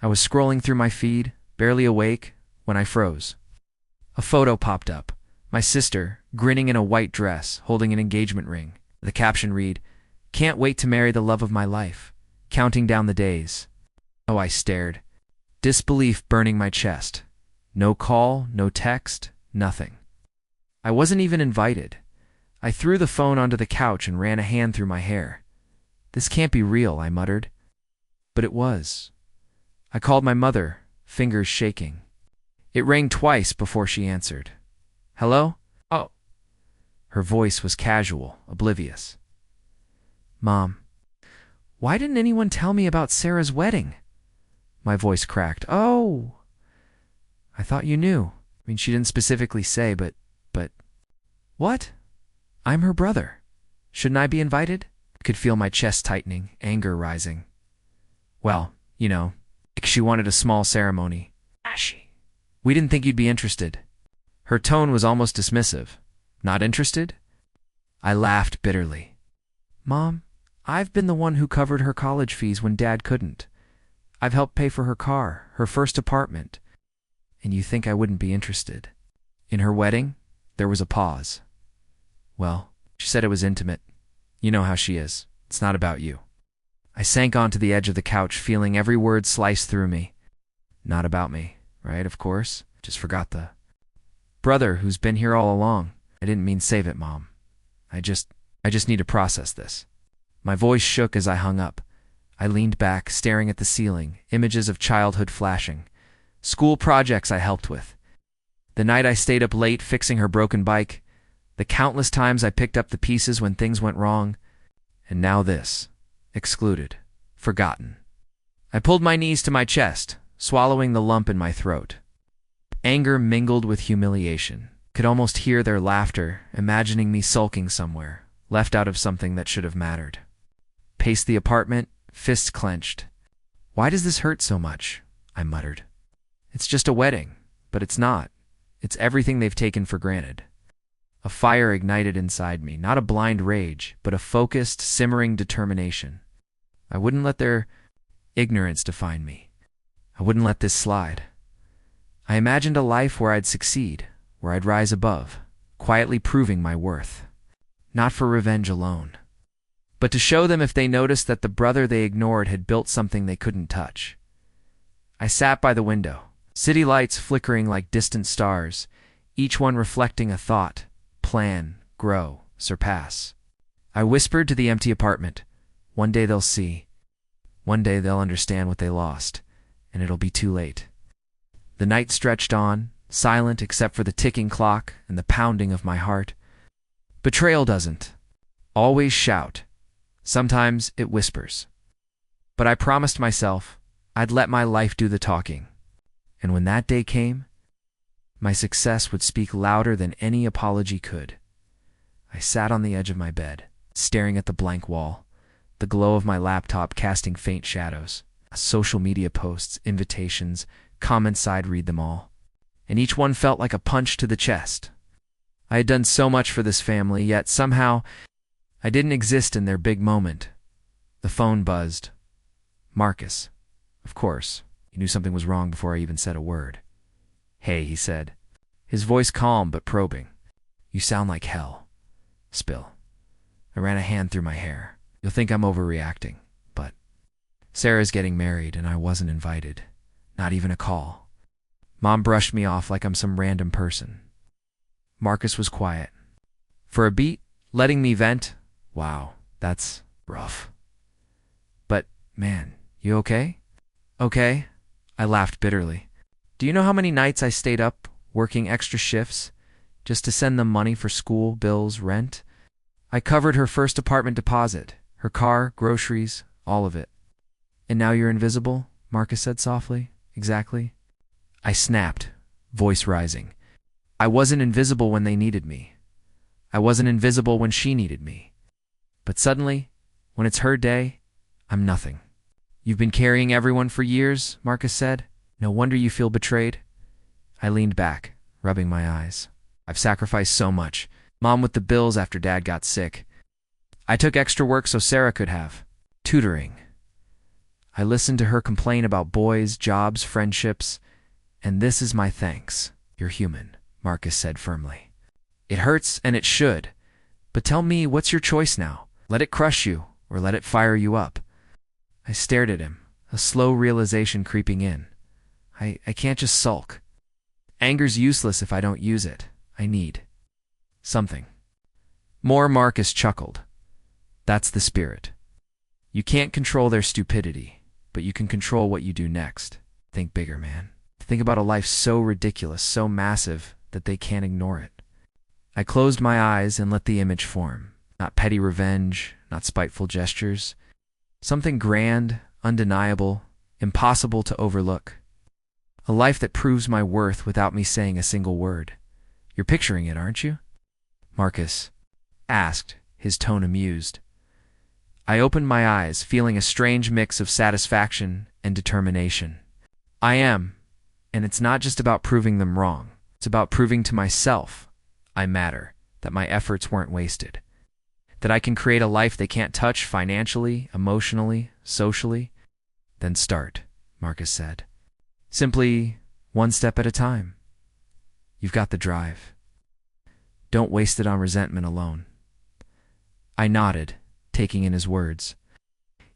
I was scrolling through my feed, barely awake, when I froze. A photo popped up. My sister, grinning in a white dress, holding an engagement ring. The caption read, "Can't wait to marry the love of my life. Counting down the days." Oh, I stared. Disbelief burning my chest. No call, no text, nothing. I wasn't even invited. I threw the phone onto the couch and ran a hand through my hair. "This can't be real," I muttered. But it was. I called my mother, fingers shaking. It rang twice before she answered. "Hello? Oh." Her voice was casual, oblivious. "Mom, why didn't anyone tell me about Sarah's wedding?" My voice cracked. "Oh, I thought you knew. I mean, she didn't specifically say, but... What? I'm her brother. Shouldn't I be invited?" I could feel my chest tightening, anger rising. "Well, she wanted a small ceremony. We didn't think you'd be interested." Her tone was almost dismissive. "Not interested?" I laughed bitterly. "Mom, I've been the one who covered her college fees when Dad couldn't. I've helped pay for her car, her first apartment. And you think I wouldn't be interested?" In her wedding, there was a pause. "Well, she said it was intimate. You know how she is. It's not about you." I sank onto the edge of the couch, feeling every word slice through me. Not about me, right? Of course. Just forgot the brother who's been here all along. I didn't mean save it, Mom. I just need to process this. My voice shook as I hung up. I leaned back, staring at the ceiling, images of childhood flashing. School projects I helped with. The night I stayed up late fixing her broken bike. The countless times I picked up the pieces when things went wrong. And now this. Excluded. Forgotten. I pulled my knees to my chest, swallowing the lump in my throat. Anger mingled with humiliation. Could almost hear their laughter, imagining me sulking somewhere, left out of something that should have mattered. Paced the apartment, fists clenched. "Why does this hurt so much?" I muttered. "It's just a wedding, but it's not. It's everything they've taken for granted." A fire ignited inside me, not a blind rage, but a focused, simmering determination. I wouldn't let their ignorance define me. I wouldn't let this slide. I imagined a life where I'd succeed, where I'd rise above, quietly proving my worth. Not for revenge alone, but to show them if they noticed that the brother they ignored had built something they couldn't touch. I sat by the window, city lights flickering like distant stars, each one reflecting a thought, plan, grow, surpass. I whispered to the empty apartment, "One day they'll see. One day they'll understand what they lost, and it'll be too late." The night stretched on, silent except for the ticking clock and the pounding of my heart. Betrayal doesn't always shout. Sometimes it whispers. But I promised myself I'd let my life do the talking. And when that day came, my success would speak louder than any apology could. I sat on the edge of my bed, staring at the blank wall, the glow of my laptop casting faint shadows. Social media posts, invitations, comments, I'd read them all. And each one felt like a punch to the chest. I had done so much for this family, yet somehow I didn't exist in their big moment. The phone buzzed. Marcus. Of course, he knew something was wrong before I even said a word. "Hey," he said, his voice calm but probing. "You sound like hell." Spill. I ran a hand through my hair. "You'll think I'm overreacting, but Sarah's getting married and I wasn't invited. Not even a call. Mom brushed me off like I'm some random person." Marcus was quiet. For a beat, letting me vent. Wow, that's rough. "But, man, you okay?" "Okay." I laughed bitterly. "Do you know how many nights I stayed up, working extra shifts, just to send them money for school, bills, rent? I covered her first apartment deposit, her car, groceries, all of it." "And now you're invisible?" Marcus said softly. "Exactly." I snapped, voice rising. I wasn't invisible when they needed me. I wasn't invisible when she needed me. But suddenly, when it's her day, I'm nothing. "You've been carrying everyone for years," Marcus said. "No wonder you feel betrayed." I leaned back, rubbing my eyes. "I've sacrificed so much. Mom with the bills after Dad got sick. I took extra work so Sarah could have tutoring. I listened to her complain about boys, jobs, friendships, and this is my thanks. You're human, Marcus said firmly. It hurts, and it should. But tell me, what's your choice now? Let it crush you, or let it fire you up? I stared at him, a slow realization creeping in. I can't just sulk. Anger's useless if I don't use it. I need something more. Marcus chuckled. That's the spirit. You can't control their stupidity, but you can control what you do next. Think bigger, man. Think about a life so ridiculous, so massive, that they can't ignore it. I closed my eyes and let the image form. Not petty revenge, not spiteful gestures. Something grand, undeniable, impossible to overlook. A life that proves my worth without me saying a single word. You're picturing it, aren't you? Marcus asked, his tone amused. I opened my eyes, feeling a strange mix of satisfaction and determination. I am, and it's not just about proving them wrong. It's about proving to myself I matter, that my efforts weren't wasted, that I can create a life they can't touch financially, emotionally, socially. Then start, Marcus said. Simply one step at a time. You've got the drive. Don't waste it on resentment alone. I nodded, taking in his words.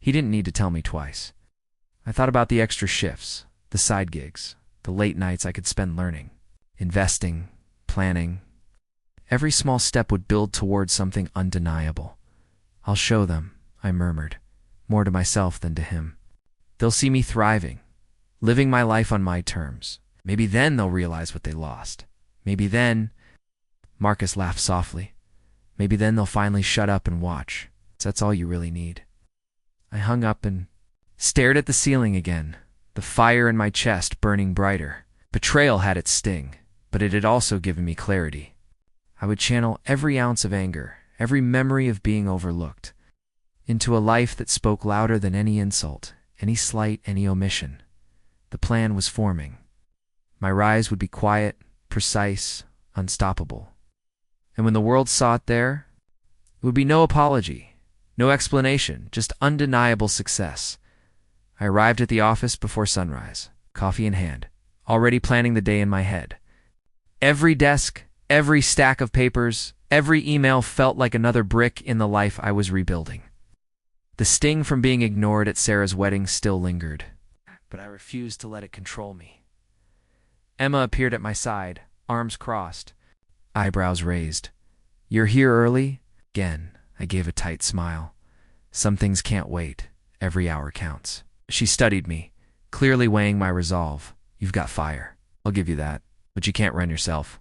He didn't need to tell me twice. I thought about the extra shifts, the side gigs, the late nights I could spend learning, investing, planning. Every small step would build towards something undeniable. I'll show them, I murmured, more to myself than to him. They'll see me thriving, living my life on my terms. Maybe then they'll realize what they lost. Maybe then... Marcus laughed softly. Maybe then they'll finally shut up and watch. That's all you really need. I hung up and stared at the ceiling again, the fire in my chest burning brighter. Betrayal had its sting, but it had also given me clarity. I would channel every ounce of anger, every memory of being overlooked, into a life that spoke louder than any insult, any slight, any omission. The plan was forming. My rise would be quiet, precise, unstoppable. And when the world saw it there, it would be no apology, no explanation, just undeniable success. I arrived at the office before sunrise, coffee in hand, already planning the day in my head. Every desk, every stack of papers, every email felt like another brick in the life I was rebuilding. The sting from being ignored at Sarah's wedding still lingered, but I refused to let it control me. Emma appeared at my side, arms crossed, eyebrows raised. You're here early? Again, I gave a tight smile. Some things can't wait. Every hour counts. She studied me, clearly weighing my resolve. You've got fire. I'll give you that. But you can't run yourself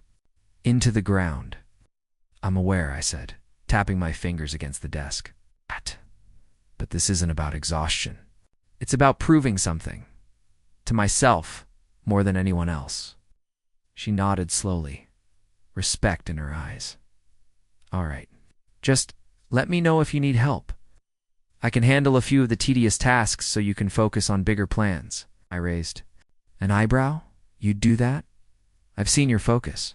into the ground. I'm aware, I said, tapping my fingers against the desk. But this isn't about exhaustion. It's about proving something. To myself, more than anyone else. She nodded slowly, respect in her eyes. All right. Just let me know if you need help. I can handle a few of the tedious tasks so you can focus on bigger plans. I raised an eyebrow. You'd do that? I've seen your focus.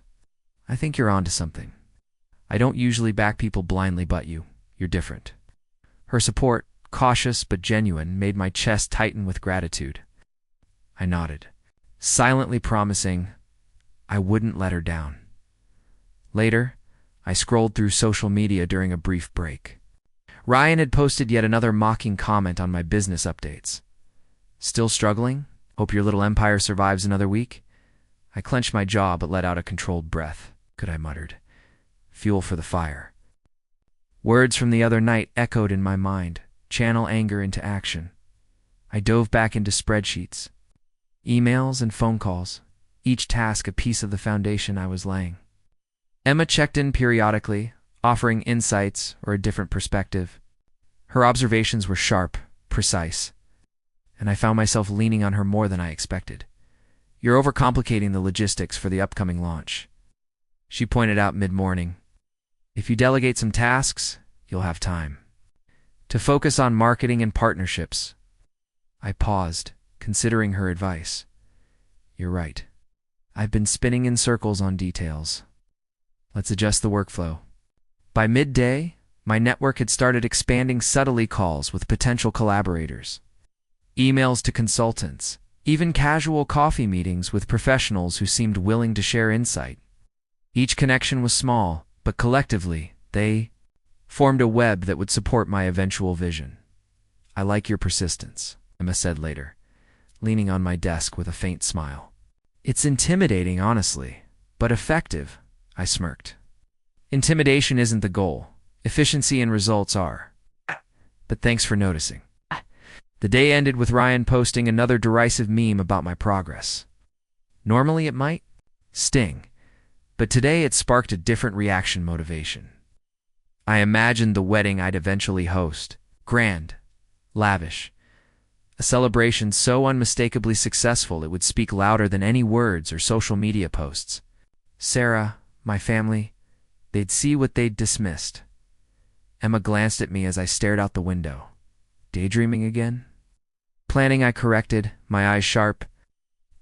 I think you're onto something. I don't usually back people blindly, but you're different. Her support, cautious but genuine, made my chest tighten with gratitude. I nodded, silently promising I wouldn't let her down. Later, I scrolled through social media during a brief break. Ryan had posted yet another mocking comment on my business updates. Still struggling? Hope your little empire survives another week? I clenched my jaw but let out a controlled breath. Good, I muttered. Fuel for the fire. Words from the other night echoed in my mind. Channel anger into action. I dove back into spreadsheets, emails and phone calls, each task a piece of the foundation I was laying. Emma checked in periodically, offering insights or a different perspective. Her observations were sharp, precise, and I found myself leaning on her more than I expected. You're overcomplicating the logistics for the upcoming launch, she pointed out mid-morning. If you delegate some tasks, you'll have time to focus on marketing and partnerships. I paused, considering her advice. You're right. I've been spinning in circles on details. Let's adjust the workflow. By midday, my network had started expanding subtly calls with potential collaborators. emails to consultants, even casual coffee meetings with professionals who seemed willing to share insight. Each connection was small, but collectively, they formed a web that would support my eventual vision. "I like your persistence," Emma said later, leaning on my desk with a faint smile. "It's intimidating, honestly, but effective," I smirked. "Intimidation isn't the goal. Efficiency and results are. But thanks for noticing." The day ended with Ryan posting another derisive meme about my progress. Normally it might sting, but today it sparked a different reaction motivation. I imagined the wedding I'd eventually host. Grand, lavish. A celebration so unmistakably successful it would speak louder than any words or social media posts. Sarah, my family, they'd see what they'd dismissed. Emma glanced at me as I stared out the window. Daydreaming again? Planning, I corrected, my eyes sharp.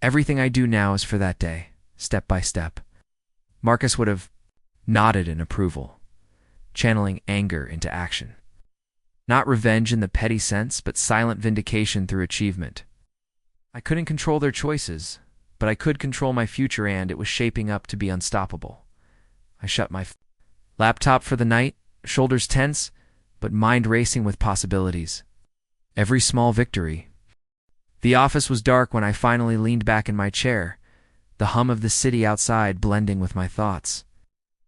Everything I do now is for that day, step by step. Marcus would have nodded in approval, channeling anger into action. Not revenge in the petty sense, but silent vindication through achievement. I couldn't control their choices, but I could control my future, and it was shaping up to be unstoppable. I shut my laptop for the night, shoulders tense, but mind racing with possibilities. Every small victory. The office was dark when I finally leaned back in my chair, the hum of the city outside blending with my thoughts.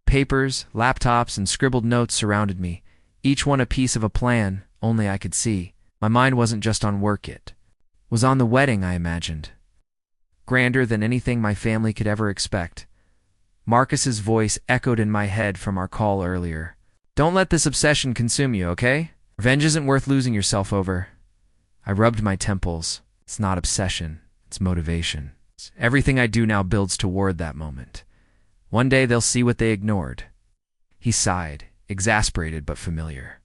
Papers, laptops, and scribbled notes surrounded me, each one a piece of a plan, only I could see. My mind wasn't just on work, it was on the wedding I imagined. Grander than anything my family could ever expect. Marcus's voice echoed in my head from our call earlier. "Don't let this obsession consume you, okay? Revenge isn't worth losing yourself over." I rubbed my temples. It's not obsession, it's motivation. Everything I do now builds toward that moment. One day they'll see what they ignored. He sighed, exasperated but familiar.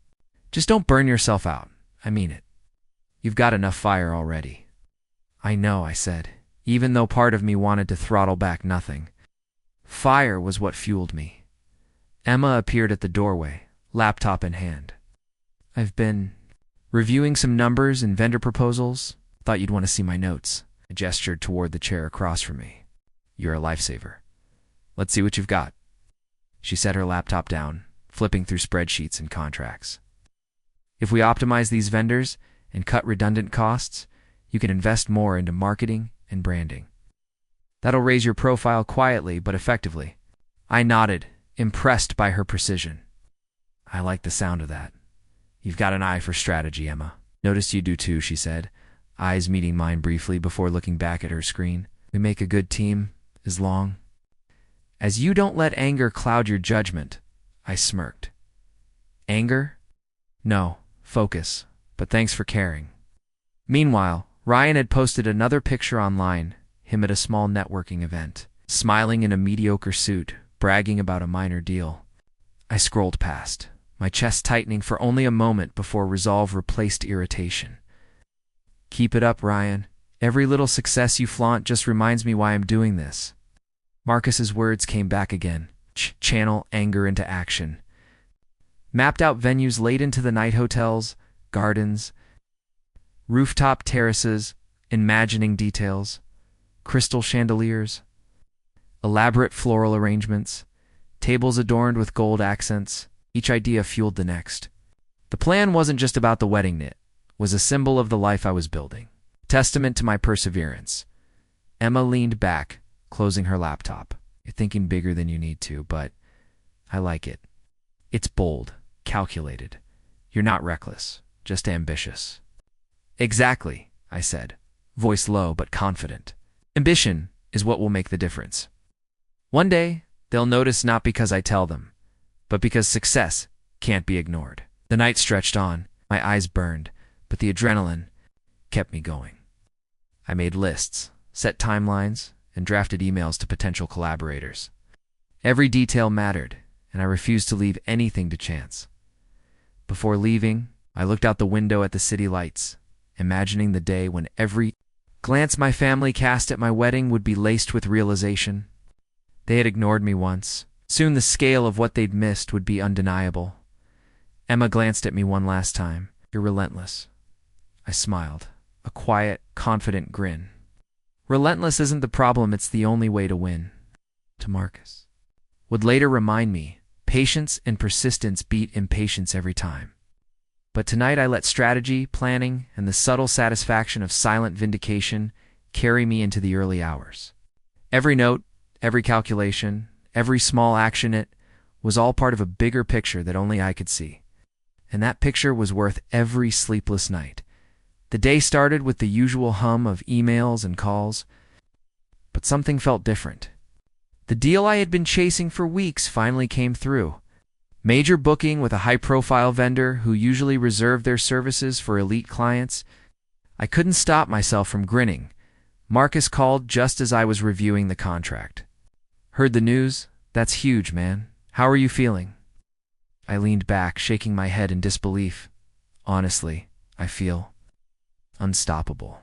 "Just don't burn yourself out. I mean it. You've got enough fire already." "I know," I said, even though part of me wanted to throttle back nothing. Fire was what fueled me. Emma appeared at the doorway, laptop in hand. "I've been reviewing some numbers and vendor proposals. Thought you'd want to see my notes." I gestured toward the chair across from me. "You're a lifesaver. Let's see what you've got." She set her laptop down, flipping through spreadsheets and contracts. "If we optimize these vendors and cut redundant costs, you can invest more into marketing and branding. That'll raise your profile quietly but effectively." I nodded, impressed by her precision. "I like the sound of that. You've got an eye for strategy, Emma." "Noticed you do too," she said, eyes meeting mine briefly before looking back at her screen. "We make a good team, as long as you don't let anger cloud your judgment." I smirked. "Anger? No, focus, but thanks for caring." Meanwhile, Ryan had posted another picture online, him at a small networking event, smiling in a mediocre suit, bragging about a minor deal. I scrolled past, my chest tightening for only a moment before resolve replaced irritation. "Keep it up, Ryan. Every little success you flaunt just reminds me why I'm doing this." Marcus's words came back again. Channel anger into action. Mapped out venues late into the night, hotels, gardens, rooftop terraces, imagining details, crystal chandeliers, elaborate floral arrangements, tables adorned with gold accents. Each idea fueled the next. The plan wasn't just about the wedding, it was a symbol of the life I was building. Testament to my perseverance. Emma leaned back, closing her laptop. "You're thinking bigger than you need to, but I like it. It's bold, calculated. You're not reckless, just ambitious." "Exactly," I said, voice low but confident. "Ambition is what will make the difference. One day, they'll notice, not because I tell them, but because success can't be ignored." The night stretched on. My eyes burned, but the adrenaline kept me going. I made lists, set timelines, and drafted emails to potential collaborators. Every detail mattered, and I refused to leave anything to chance. Before leaving, I looked out the window at the city lights, imagining the day when every glance my family cast at my wedding would be laced with realization. They had ignored me once. Soon the scale of what they'd missed would be undeniable. Emma glanced at me one last time. "You're relentless." I smiled, a quiet, confident grin. Relentless isn't the problem, it's the only way to win. To Marcus. Would later remind me, patience and persistence beat impatience every time. But tonight I let strategy, planning, and the subtle satisfaction of silent vindication carry me into the early hours. Every note, every calculation, every small action, it was all part of a bigger picture that only I could see. And that picture was worth every sleepless night. The day started with the usual hum of emails and calls, but something felt different. The deal I had been chasing for weeks finally came through. Major booking with a high-profile vendor who usually reserved their services for elite clients. I couldn't stop myself from grinning. Marcus called just as I was reviewing the contract. Heard the news? That's huge, man. How are you feeling? I leaned back, shaking my head in disbelief. Honestly, I feel unstoppable.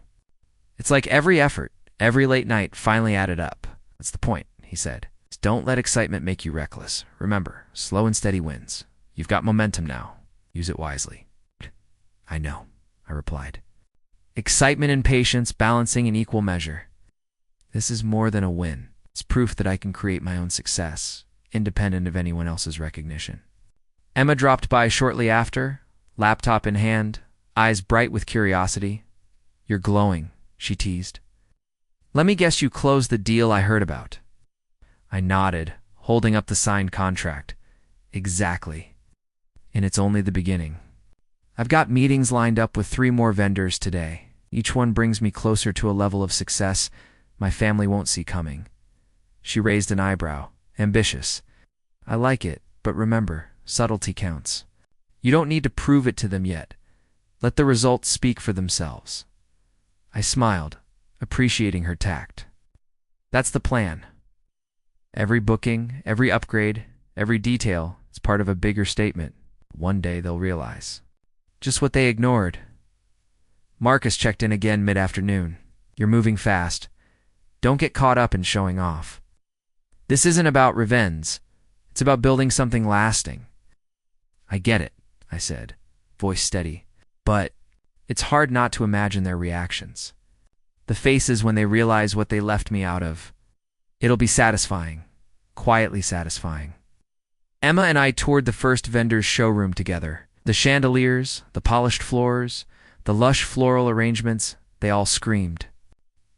It's like every effort, every late night finally added up. That's the point, he said. Don't let excitement make you reckless. Remember, slow and steady wins. You've got momentum now. Use it wisely. I know, I replied. Excitement and patience balancing in equal measure. This is more than a win. It's proof that I can create my own success, independent of anyone else's recognition. Emma dropped by shortly after, laptop in hand, eyes bright with curiosity. You're glowing, she teased. Let me guess you closed the deal I heard about. I nodded, holding up the signed contract. Exactly. And it's only the beginning. I've got meetings lined up with 3 more vendors today. Each one brings me closer to a level of success my family won't see coming. She raised an eyebrow. Ambitious. I like it, but remember, subtlety counts. You don't need to prove it to them yet. Let the results speak for themselves. I smiled, appreciating her tact. That's the plan. Every booking, every upgrade, every detail is part of a bigger statement. One day they'll realize. Just what they ignored. Marcus checked in again mid-afternoon. You're moving fast. Don't get caught up in showing off. This isn't about revenge. It's about building something lasting. I get it, I said, voice steady. But it's hard not to imagine their reactions. The faces when they realize what they left me out of. It'll be satisfying, quietly satisfying. Emma and I toured the first vendor's showroom together. The chandeliers, the polished floors, the lush floral arrangements, they all screamed.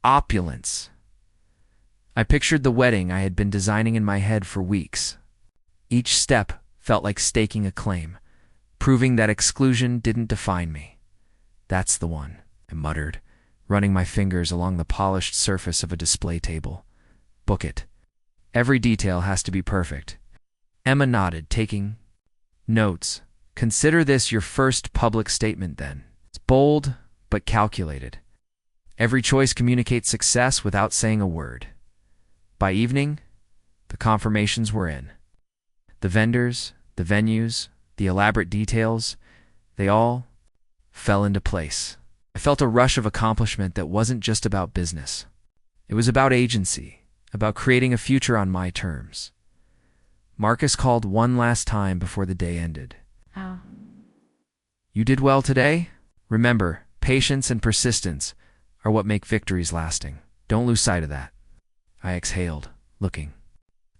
Opulence. I pictured the wedding I had been designing in my head for weeks. Each step felt like staking a claim, proving that exclusion didn't define me. That's the one, I muttered, running my fingers along the polished surface of a display table. Book it. Every detail has to be perfect. Emma nodded, taking notes. Consider this your first public statement then. It's bold, but calculated. Every choice communicates success without saying a word. By evening, the confirmations were in. The vendors, the venues, the elaborate details, they all fell into place. I felt a rush of accomplishment that wasn't just about business. It was about agency. About creating a future on my terms. Marcus called one last time before the day ended. Oh. You did well today? Remember, patience and persistence are what make victories lasting. Don't lose sight of that. I exhaled, looking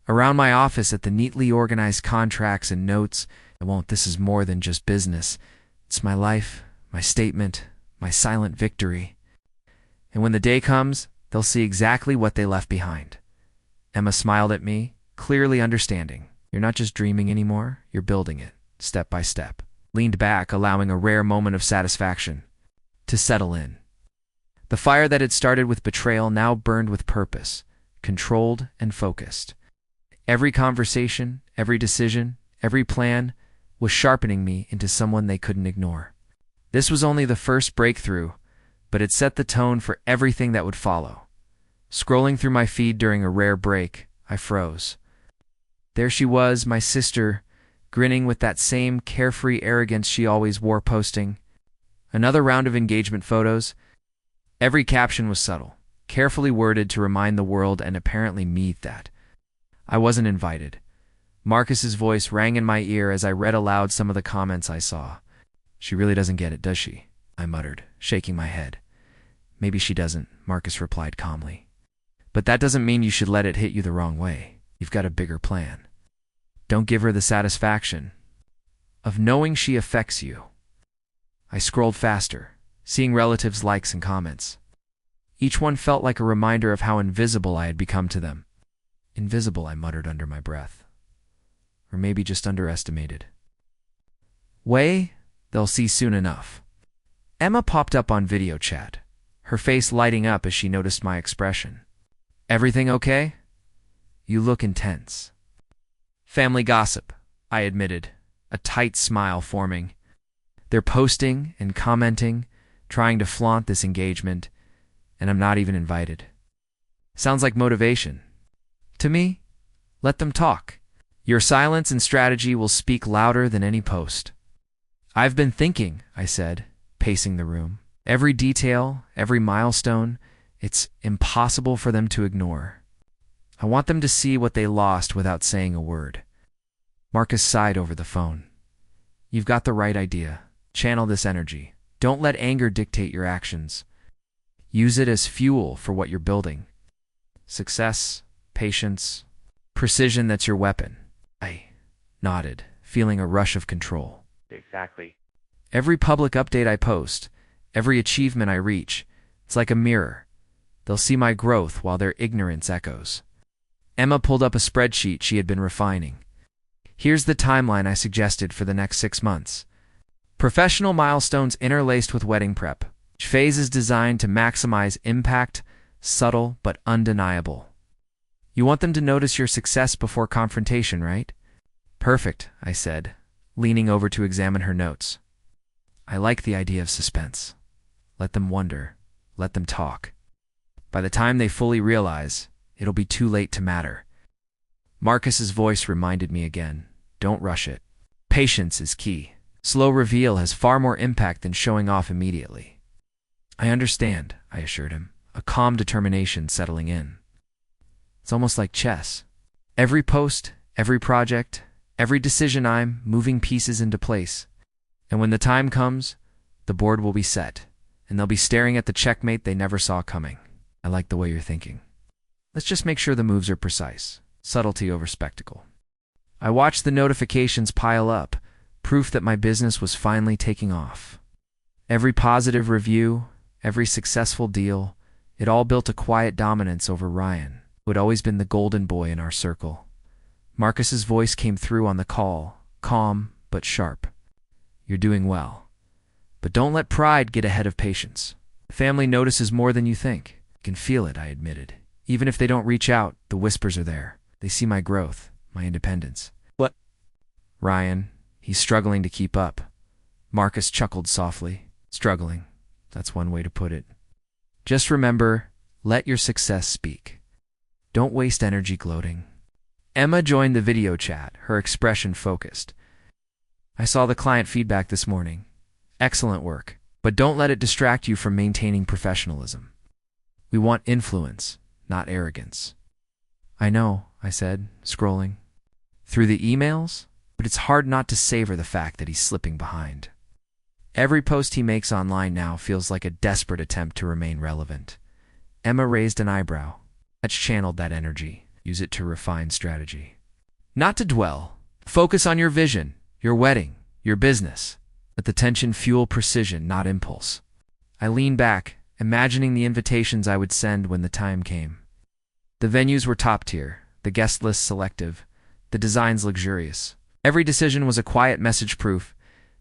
around my office at the neatly organized contracts and notes. This is more than just business. It's my life, my statement, my silent victory. And when the day comes, they'll see exactly what they left behind. Emma smiled at me, clearly understanding. You're not just dreaming anymore, you're building it, step by step. Leaned back, allowing a rare moment of satisfaction to settle in. The fire that had started with betrayal now burned with purpose, controlled and focused. Every conversation, every decision, every plan was sharpening me into someone they couldn't ignore. This was only the first breakthrough, but it set the tone for everything that would follow. Scrolling through my feed during a rare break, I froze. There she was, my sister, grinning with that same carefree arrogance she always wore, posting another round of engagement photos. Every caption was subtle, carefully worded to remind the world and apparently me that I wasn't invited. Marcus's voice rang in my ear as I read aloud some of the comments I saw. She really doesn't get it, does she? I muttered, shaking my head. Maybe she doesn't, Marcus replied calmly. But that doesn't mean you should let it hit you the wrong way. You've got a bigger plan. Don't give her the satisfaction of knowing she affects you. I scrolled faster, seeing relatives' likes and comments. Each one felt like a reminder of how invisible I had become to them. Invisible, I muttered under my breath. Or maybe just underestimated. They'll see soon enough. Emma popped up on video chat, her face lighting up as she noticed my expression. Everything okay? You look intense. Family gossip, I admitted, a tight smile forming. They're posting and commenting, trying to flaunt this engagement, and I'm not even invited. Sounds like motivation. To me, let them talk. Your silence and strategy will speak louder than any post. I've been thinking, I said, pacing the room. Every detail, every milestone, it's impossible for them to ignore. I want them to see what they lost without saying a word. Marcus sighed over the phone. You've got the right idea. Channel this energy. Don't let anger dictate your actions. Use it as fuel for what you're building. Success, patience, precision, that's your weapon. I nodded, feeling a rush of control. Exactly. Every public update I post, every achievement I reach, it's like a mirror. They'll see my growth while their ignorance echoes. Emma pulled up a spreadsheet she had been refining. Here's the timeline I suggested for the next 6 months. Professional milestones interlaced with wedding prep. Each phase is designed to maximize impact, subtle but undeniable. You want them to notice your success before confrontation, right? Perfect, I said, leaning over to examine her notes. I like the idea of suspense. Let them wonder. Let them talk. By the time they fully realize, it'll be too late to matter. Marcus's voice reminded me again. Don't rush it. Patience is key. Slow reveal has far more impact than showing off immediately. I understand, I assured him, a calm determination settling in. It's almost like chess. Every post, every project, every decision, I'm moving pieces into place. And when the time comes, the board will be set, and they'll be staring at the checkmate they never saw coming. I like the way you're thinking. Let's just make sure the moves are precise. Subtlety over spectacle. I watched the notifications pile up, proof that my business was finally taking off. Every positive review, every successful deal, it all built a quiet dominance over Ryan, who had always been the golden boy in our circle. Marcus's voice came through on the call, calm but sharp. You're doing well. But don't let pride get ahead of patience. The family notices more than you think. You can feel it, I admitted. Even if they don't reach out, the whispers are there. They see my growth, my independence. What? Ryan, he's struggling to keep up. Marcus chuckled softly. Struggling. That's one way to put it. Just remember, let your success speak. Don't waste energy gloating. Emma joined the video chat, her expression focused. I saw the client feedback this morning. Excellent work, but don't let it distract you from maintaining professionalism. We want influence, not arrogance. I know, I said, scrolling through the emails, but it's hard not to savor the fact that he's slipping behind. Every post he makes online now feels like a desperate attempt to remain relevant. Emma raised an eyebrow. Let's channel that energy. Use it to refine strategy. Not to dwell. Focus on your vision, your wedding, your business. Let the tension fuel precision, not impulse. I leaned back, imagining the invitations I would send when the time came. The venues were top tier, the guest list selective, the designs luxurious. Every decision was a quiet message proof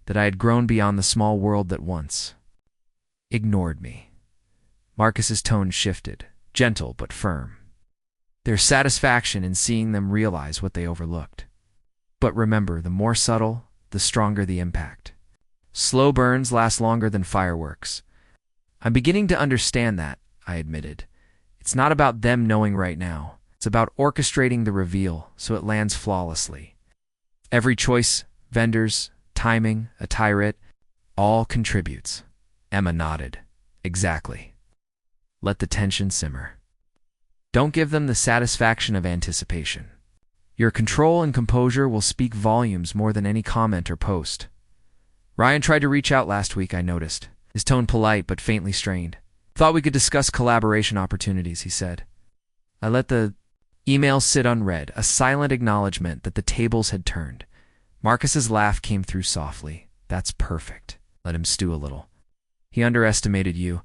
that I had grown beyond the small world that once ignored me. Marcus's tone shifted, gentle but firm. There's satisfaction in seeing them realize what they overlooked. But remember, the more subtle, the stronger the impact. Slow burns last longer than fireworks. I'm beginning to understand that, I admitted. It's not about them knowing right now. It's about orchestrating the reveal so it lands flawlessly. Every choice, vendors, timing, attire, all contributes. Emma nodded. Exactly. Let the tension simmer. Don't give them the satisfaction of anticipation. Your control and composure will speak volumes more than any comment or post. Ryan tried to reach out last week, I noticed. His tone polite but faintly strained. Thought we could discuss collaboration opportunities, he said. I let the email sit unread, a silent acknowledgement that the tables had turned. Marcus's laugh came through softly. That's perfect. Let him stew a little. He underestimated you,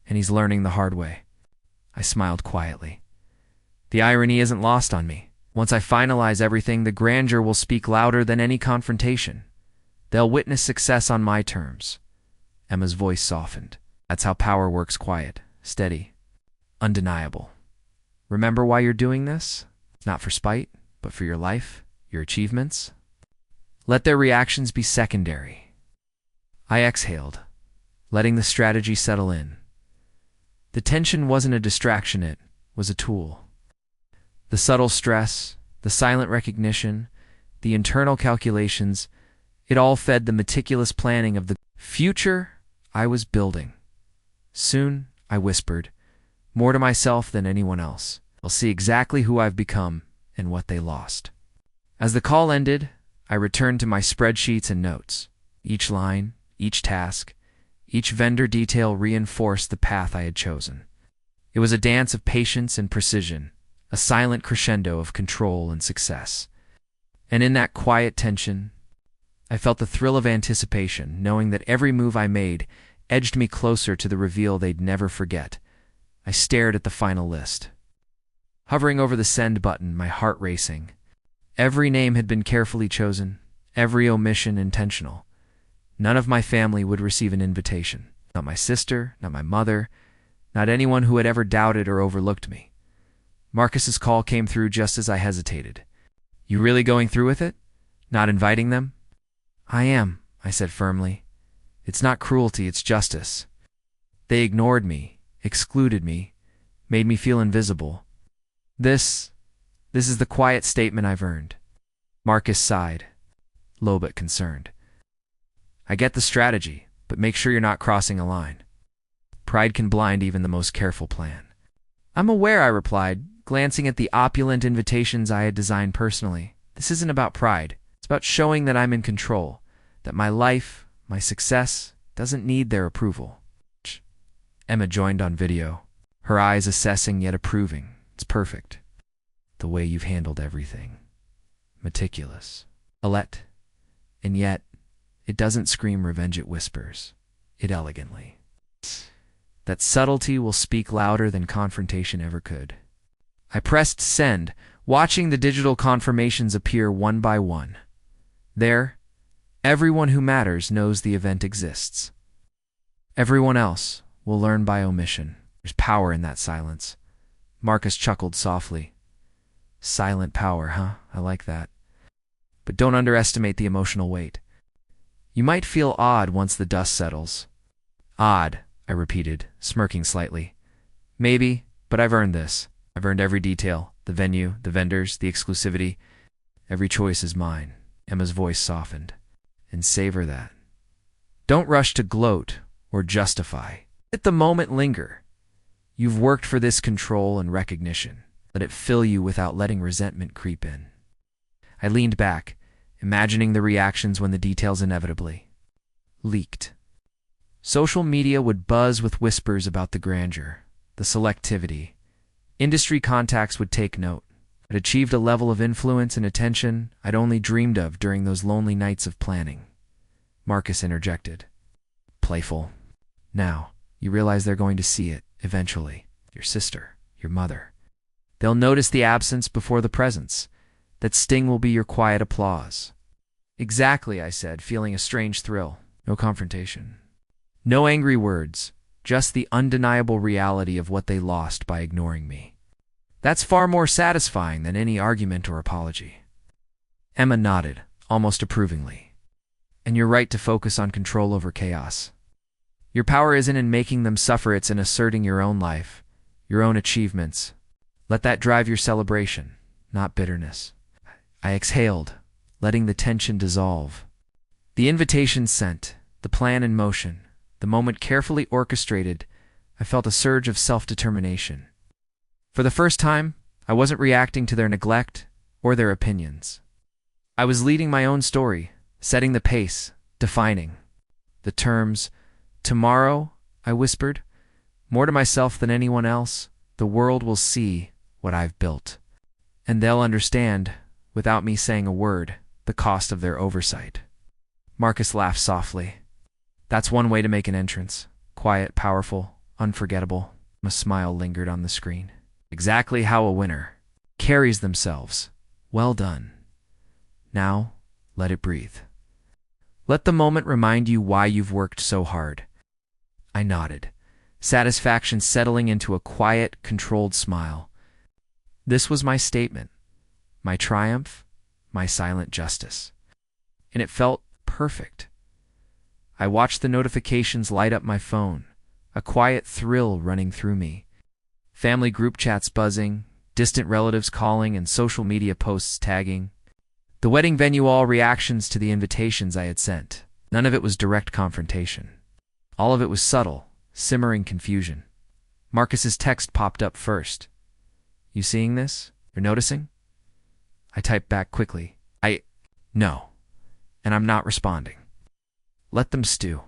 and he's learning the hard way. I smiled quietly. The irony isn't lost on me. Once I finalize everything, the grandeur will speak louder than any confrontation. They'll witness success on my terms. Emma's voice softened. That's how power works: quiet, steady, undeniable. Remember why you're doing this? Not for spite, but for your life, your achievements. Let their reactions be secondary. I exhaled, letting the strategy settle in. The tension wasn't a distraction, it was a tool. The subtle stress, the silent recognition, the internal calculations, it all fed the meticulous planning of the future I was building. Soon, I whispered, more to myself than anyone else. They'll see exactly who I've become and what they lost. As the call ended, I returned to my spreadsheets and notes. Each line, each task, each vendor detail reinforced the path I had chosen. It was a dance of patience and precision, a silent crescendo of control and success. And in that quiet tension, I felt the thrill of anticipation, knowing that every move I made edged me closer to the reveal they'd never forget. I stared at the final list, hovering over the send button, my heart racing. Every name had been carefully chosen, every omission intentional. None of my family would receive an invitation. Not my sister, not my mother, not anyone who had ever doubted or overlooked me. Marcus's call came through just as I hesitated. You really going through with it? Not inviting them? I am, I said firmly. It's not cruelty, it's justice. They ignored me, excluded me, made me feel invisible. This is the quiet statement I've earned. Marcus sighed, low but concerned. I get the strategy, but make sure you're not crossing a line. Pride can blind even the most careful plan. I'm aware, I replied, glancing at the opulent invitations I had designed personally. This isn't about pride. It's about showing that I'm in control, that my life, my success, doesn't need their approval. Emma joined on video, her eyes assessing yet approving. It's perfect. The way you've handled everything. Meticulous. Alert. And yet, it doesn't scream revenge, it whispers. It elegantly. That subtlety will speak louder than confrontation ever could. I pressed send, watching the digital confirmations appear one by one. There, everyone who matters knows the event exists. Everyone else will learn by omission. There's power in that silence. Marcus chuckled softly. Silent power, huh? I like that. But don't underestimate the emotional weight. You might feel odd once the dust settles. Odd, I repeated, smirking slightly. Maybe, but I've earned this. I've earned every detail. The venue, the vendors, the exclusivity. Every choice is mine. Emma's voice softened. And savor that. Don't rush to gloat or justify. Let the moment linger. You've worked for this control and recognition. Let it fill you without letting resentment creep in. I leaned back, imagining the reactions when the details inevitably leaked. Social media would buzz with whispers about the grandeur, the selectivity. Industry contacts would take note. It achieved a level of influence and attention I'd only dreamed of during those lonely nights of planning. Marcus interjected. Playful. Now, you realize they're going to see it, eventually. Your sister, your mother. They'll notice the absence before the presence. That sting will be your quiet applause. Exactly, I said, feeling a strange thrill. No confrontation. No angry words, just the undeniable reality of what they lost by ignoring me. That's far more satisfying than any argument or apology. Emma nodded, almost approvingly. And you're right to focus on control over chaos. Your power isn't in making them suffer, it's in asserting your own life, your own achievements. Let that drive your celebration, not bitterness. I exhaled, letting the tension dissolve. The invitation sent, the plan in motion, the moment carefully orchestrated, I felt a surge of self-determination. For the first time, I wasn't reacting to their neglect or their opinions. I was leading my own story, setting the pace, defining the terms. Tomorrow, I whispered, More to myself than anyone else, the world will see what I've built. And they'll understand, without me saying a word, the cost of their oversight. Marcus laughed softly. That's one way to make an entrance. Quiet, powerful, unforgettable. A smile lingered on the screen. Exactly how a winner carries themselves. Well done. Now, let it breathe. Let the moment remind you why you've worked so hard. I nodded, satisfaction settling into a quiet, controlled smile. This was my statement, my triumph, my silent justice. And it felt perfect. I watched the notifications light up my phone, a quiet thrill running through me. Family group chats buzzing, distant relatives calling, and social media posts tagging. The wedding venue, all reactions to the invitations I had sent. None of it was direct confrontation. All of it was subtle, simmering confusion. Marcus's text popped up first. You seeing this? You're noticing? I typed back quickly. No. And I'm not responding. Let them stew.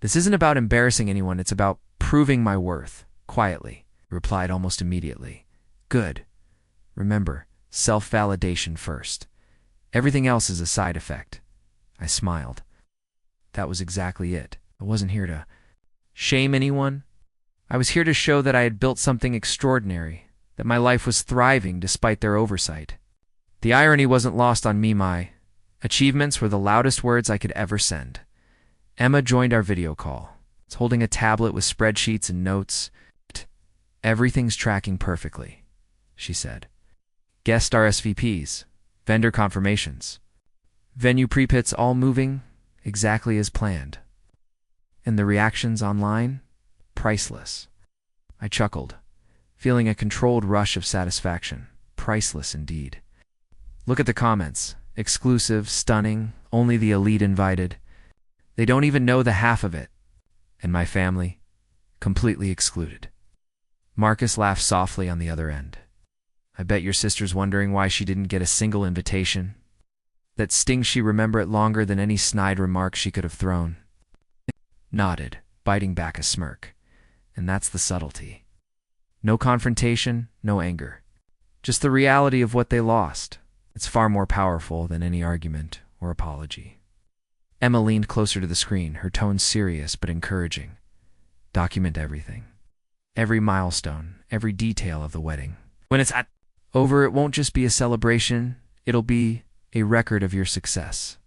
This isn't about embarrassing anyone, it's about proving my worth. Quietly, he replied almost immediately. Good. Remember, self-validation first. Everything else is a side effect. I smiled. That was exactly it. I wasn't here to shame anyone. I was here to show that I had built something extraordinary, that my life was thriving despite their oversight. The irony wasn't lost on me. My achievements were the loudest words I could ever send. Emma joined our video call. It's holding a tablet with spreadsheets and notes. Everything's tracking perfectly, she said. Guest RSVPs, vendor confirmations, venue pre-pits all moving exactly as planned. And the reactions online? Priceless. I chuckled, feeling a controlled rush of satisfaction. Priceless indeed. Look at the comments. Exclusive, stunning, only the elite invited. They don't even know the half of it. And my family? Completely excluded. Marcus laughed softly on the other end. I bet your sister's wondering why she didn't get a single invitation. That stings she remember it longer than any snide remark she could have thrown. Nodded, biting back a smirk. And that's the subtlety. No confrontation, no anger. Just the reality of what they lost. It's far more powerful than any argument or apology. Emma leaned closer to the screen, her tone serious but encouraging. Document everything. Every milestone, every detail of the wedding. When it's over, it won't just be a celebration, it'll be a record of your success.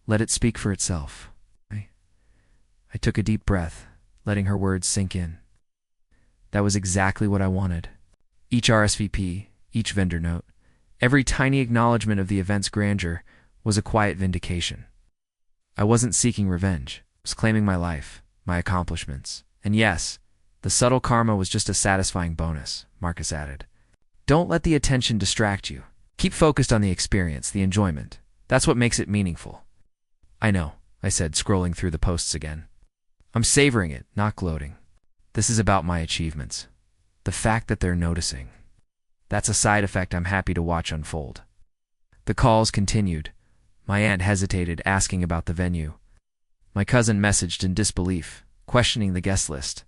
Let it speak for itself. I took a deep breath, letting her words sink in. That was exactly what I wanted. Each RSVP, each vendor note, every tiny acknowledgement of the event's grandeur was a quiet vindication. I wasn't seeking revenge. I was claiming my life, my accomplishments. And yes, the subtle karma was just a satisfying bonus, Marcus added. Don't let the attention distract you. Keep focused on the experience, the enjoyment. That's what makes it meaningful. I know, I said, scrolling through the posts again. I'm savoring it, not gloating. This is about my achievements. The fact that they're noticing. That's a side effect I'm happy to watch unfold. The calls continued. My aunt hesitated, asking about the venue. My cousin messaged in disbelief, questioning the guest list.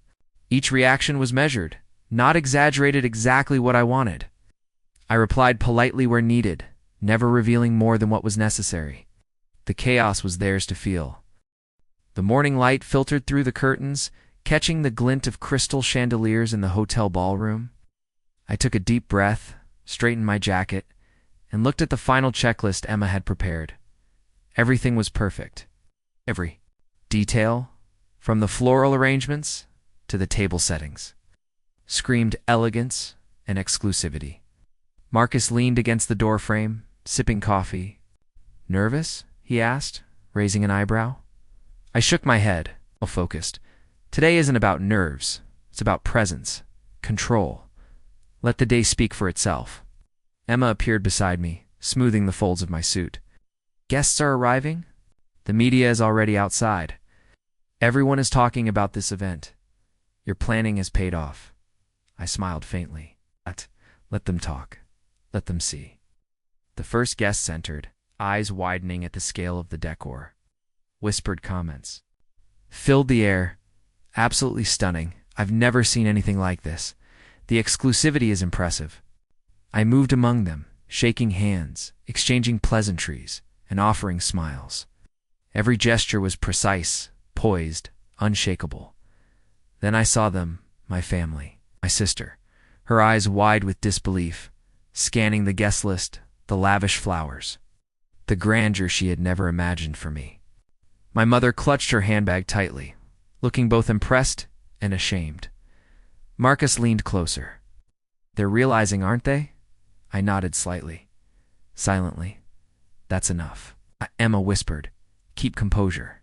Each reaction was measured, not exaggerated exactly what I wanted. I replied politely where needed, never revealing more than what was necessary. The chaos was theirs to feel. The morning light filtered through the curtains, catching the glint of crystal chandeliers in the hotel ballroom. I took a deep breath, straightened my jacket, and looked at the final checklist Emma had prepared. Everything was perfect. Every detail, from the floral arrangements to the table settings, screamed elegance and exclusivity. Marcus leaned against the doorframe, sipping coffee. Nervous? He asked, raising an eyebrow. I shook my head, well focused. Today isn't about nerves. It's about presence, control. Let the day speak for itself. Emma appeared beside me, smoothing the folds of my suit. Guests are arriving? The media is already outside. Everyone is talking about this event. Your planning has paid off. I smiled faintly. Let them talk. Let them see. The first guests entered, eyes widening at the scale of the decor. Whispered comments filled the air. Absolutely stunning, I've never seen anything like this. The exclusivity is impressive. I moved among them, shaking hands, exchanging pleasantries, and offering smiles. Every gesture was precise, poised, unshakable. Then I saw them, my family, my sister, her eyes wide with disbelief, scanning the guest list, the lavish flowers, the grandeur she had never imagined for me. My mother clutched her handbag tightly, looking both impressed and ashamed. Marcus leaned closer. They're realizing, aren't they? I nodded slightly. Silently. That's enough. Emma whispered. Keep composure.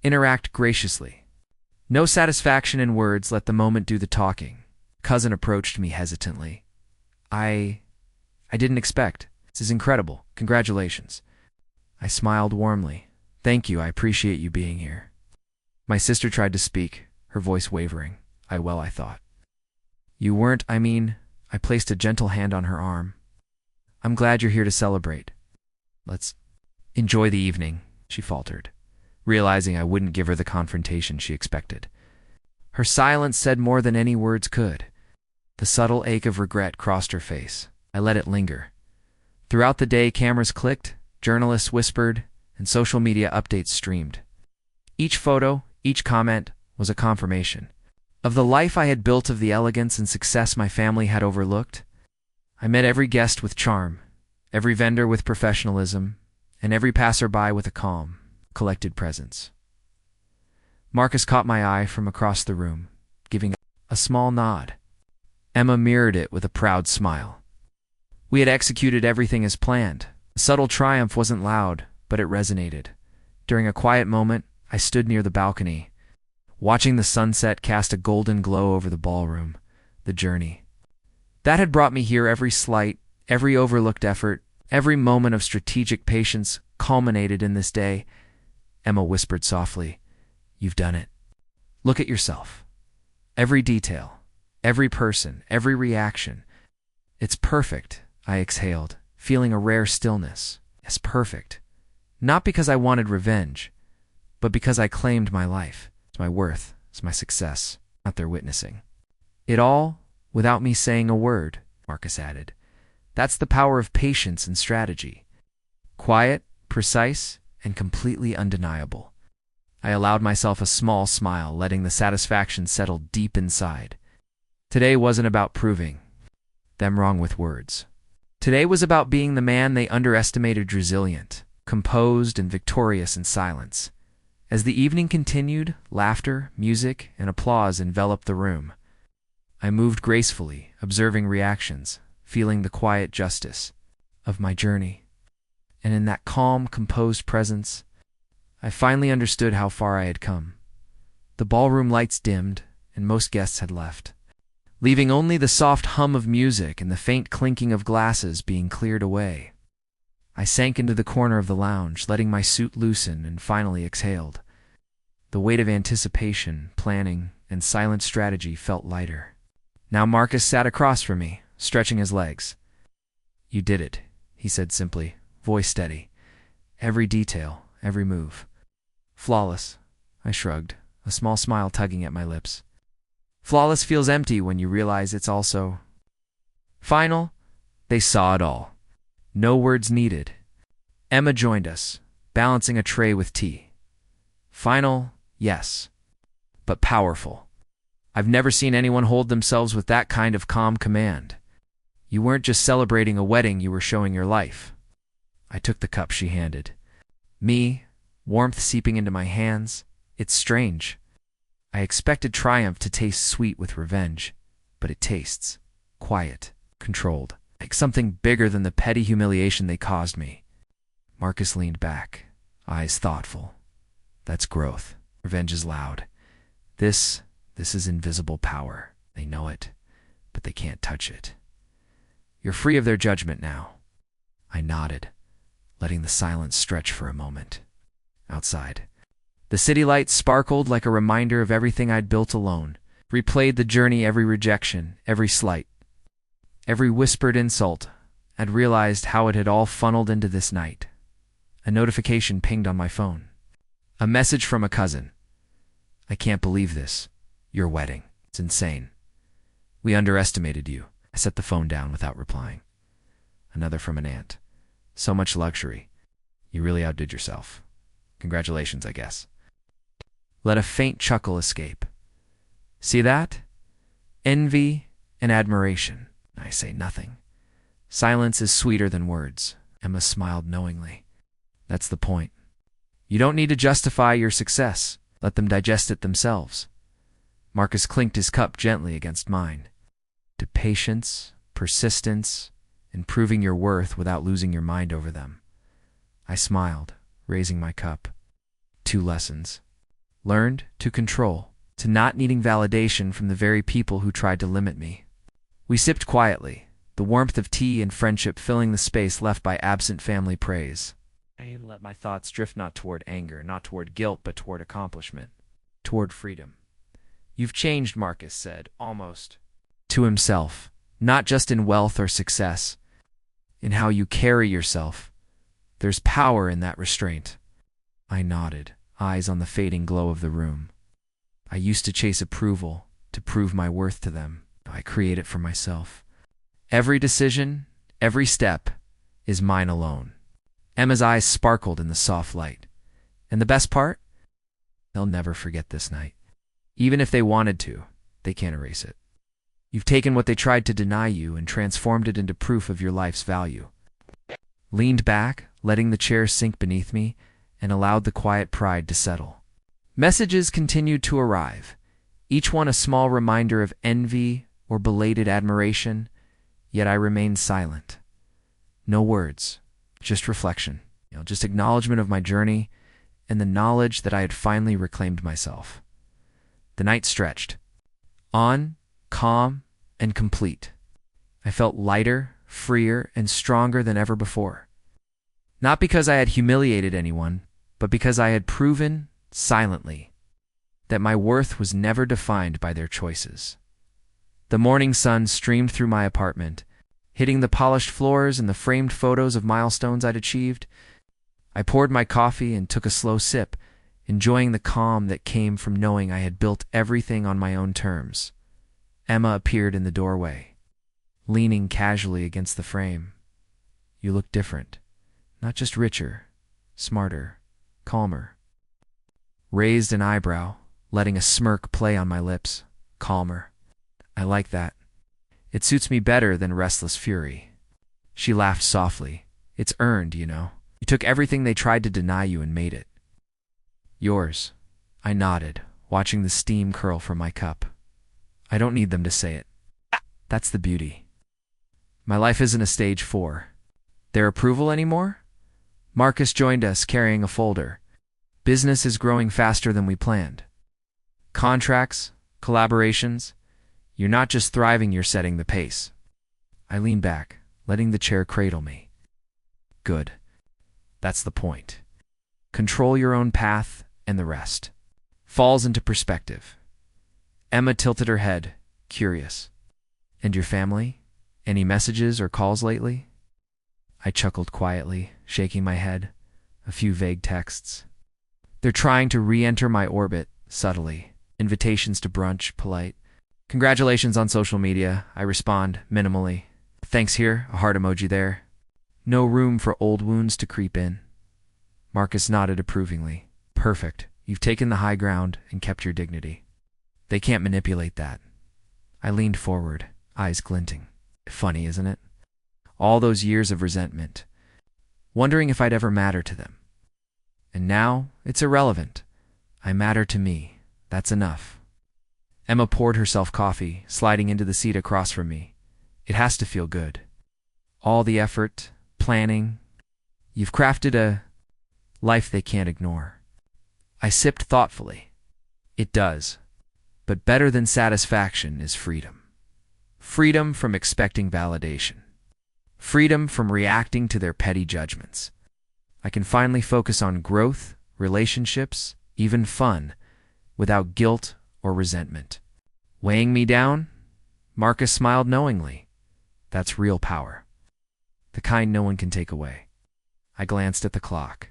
Interact graciously. No satisfaction in words, let the moment do the talking. Cousin approached me hesitantly. I didn't expect. This is incredible. Congratulations. I smiled warmly. Thank you, I appreciate you being here. My sister tried to speak, her voice wavering. I thought. You weren't, I placed a gentle hand on her arm. I'm glad you're here to celebrate. Let's enjoy the evening, she faltered, realizing I wouldn't give her the confrontation she expected. Her silence said more than any words could. The subtle ache of regret crossed her face. I let it linger. Throughout the day, cameras clicked, journalists whispered, and social media updates streamed. Each photo, each comment, was a confirmation of the life I had built, of the elegance and success my family had overlooked. I met every guest with charm, every vendor with professionalism, and every passerby with a calm, collected presence. Marcus caught my eye from across the room, giving a small nod. Emma mirrored it with a proud smile. We had executed everything as planned. The subtle triumph wasn't loud, but it resonated. During a quiet moment, I stood near the balcony, watching the sunset cast a golden glow over the ballroom, the journey. That had brought me here, every slight, every overlooked effort, every moment of strategic patience culminated in this day. Emma whispered softly, You've done it. Look at yourself. Every detail, every person, every reaction. It's perfect, I exhaled, feeling a rare stillness. Yes, perfect. Not because I wanted revenge, but because I claimed my life. It's my worth, it's my success, not their witnessing. It all without me saying a word, Marcus added. That's the power of patience and strategy. Quiet, precise, and completely undeniable. I allowed myself a small smile, letting the satisfaction settle deep inside. Today wasn't about proving them wrong with words. Today was about being the man they underestimated, resilient, composed, and victorious in silence. As the evening continued, laughter, music, and applause enveloped the room. I moved gracefully, observing reactions, feeling the quiet justice of my journey. And in that calm, composed presence, I finally understood how far I had come. The ballroom lights dimmed, and most guests had left, leaving only the soft hum of music and the faint clinking of glasses being cleared away. I sank into the corner of the lounge, letting my suit loosen, and finally exhaled. The weight of anticipation, planning, and silent strategy felt lighter. Now Marcus sat across from me, stretching his legs. You did it, he said simply, voice steady. Every detail, every move. Flawless, I shrugged, a small smile tugging at my lips. Flawless feels empty when you realize it's also final. They saw it all. No words needed. Emma joined us, balancing a tray with tea. Final, yes, but powerful. I've never seen anyone hold themselves with that kind of calm command. You weren't just celebrating a wedding, you were showing your life. I took the cup she handed me, warmth seeping into my hands. It's strange. I expected triumph to taste sweet with revenge, but it tastes quiet, controlled, like something bigger than the petty humiliation they caused me. Marcus leaned back, eyes thoughtful. That's growth. Revenge is loud. This is invisible power. They know it, but they can't touch it. You're free of their judgment now. I nodded, letting the silence stretch for a moment. Outside, the city lights sparkled like a reminder of everything I'd built alone, replayed the journey, every rejection, every slight, every whispered insult. I'd realized how it had all funneled into this night. A notification pinged on my phone. A message from a cousin. I can't believe this. Your wedding. It's insane. We underestimated you. I set the phone down without replying. Another from an aunt. So much luxury. You really outdid yourself. Congratulations, I guess. Let a faint chuckle escape. See that? Envy and admiration. I say nothing. Silence is sweeter than words. Emma smiled knowingly. That's the point. You don't need to justify your success. Let them digest it themselves. Marcus clinked his cup gently against mine. To patience, persistence, and proving your worth without losing your mind over them. I smiled, raising my cup. 2 lessons. Learned to control, to not needing validation from the very people who tried to limit me. We sipped quietly, the warmth of tea and friendship filling the space left by absent family praise. I let my thoughts drift not toward anger, not toward guilt, but toward accomplishment, toward freedom. You've changed, Marcus said, almost to himself, not just in wealth or success, in how you carry yourself. There's power in that restraint. I nodded, eyes on the fading glow of the room. I used to chase approval, to prove my worth to them. I create it for myself. Every decision, every step, is mine alone. Emma's eyes sparkled in the soft light. And the best part? They'll never forget this night. Even if they wanted to, they can't erase it. You've taken what they tried to deny you and transformed it into proof of your life's value. Leaned back, letting the chair sink beneath me, and allowed the quiet pride to settle. Messages continued to arrive, each one a small reminder of envy or belated admiration, yet I remained silent. No words, just reflection, just acknowledgement of my journey and the knowledge that I had finally reclaimed myself. The night stretched. On, calm, and complete. I felt lighter, freer, and stronger than ever before. Not because I had humiliated anyone, but because I had proven, silently, that my worth was never defined by their choices. The morning sun streamed through my apartment, hitting the polished floors and the framed photos of milestones I'd achieved. I poured my coffee and took a slow sip, enjoying the calm that came from knowing I had built everything on my own terms. Emma appeared in the doorway, leaning casually against the frame. You look different. Not just richer, smarter, calmer. Raised an eyebrow, letting a smirk play on my lips. Calmer. I like that. It suits me better than restless fury. She laughed softly. It's earned, you know. You took everything they tried to deny you and made it. Yours. I nodded, watching the steam curl from my cup. I don't need them to say it. That's the beauty. My life isn't a stage 4. Their approval anymore? Marcus joined us carrying a folder. Business is growing faster than we planned. Contracts, collaborations. You're not just thriving, you're setting the pace. I leaned back, letting the chair cradle me. Good. That's the point. Control your own path, and the rest falls into perspective. Emma tilted her head, curious. And your family? Any messages or calls lately? I chuckled quietly, shaking my head. A few vague texts. They're trying to re-enter my orbit, subtly. Invitations to brunch, polite. Congratulations on social media, I respond, minimally. Thanks here, a heart emoji there. No room for old wounds to creep in. Marcus nodded approvingly. Perfect. You've taken the high ground and kept your dignity. They can't manipulate that. I leaned forward, eyes glinting. Funny, isn't it? All those years of resentment, wondering if I'd ever matter to them. And now, it's irrelevant. I matter to me. That's enough. Emma poured herself coffee, sliding into the seat across from me. It has to feel good. All the effort, planning. You've crafted a life they can't ignore. I sipped thoughtfully. It does. But better than satisfaction is freedom. Freedom from expecting validation. Freedom from reacting to their petty judgments. I can finally focus on growth, relationships, even fun, without guilt or resentment. Weighing me down? Marcus smiled knowingly. That's real power. The kind no one can take away. I glanced at the clock.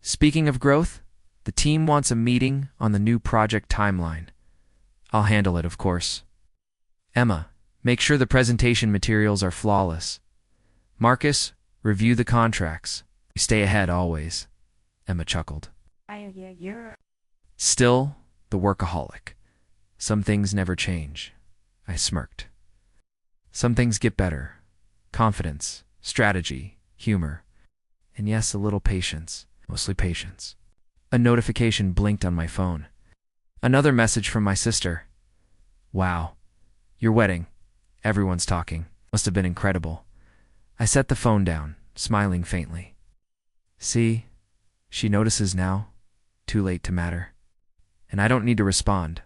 Speaking of growth, the team wants a meeting on the new project timeline. I'll handle it, of course. Emma, make sure the presentation materials are flawless. Marcus, review the contracts. Stay ahead always. Emma chuckled. You're Still, the workaholic. Some things never change. I smirked. Some things get better. Confidence, strategy, humor, and yes, a little patience. Mostly patience. A notification blinked on my phone. Another message from my sister. Wow, your wedding. Everyone's talking. Must have been incredible. I set the phone down, smiling faintly. See, she notices now. Too late to matter. And I don't need to respond.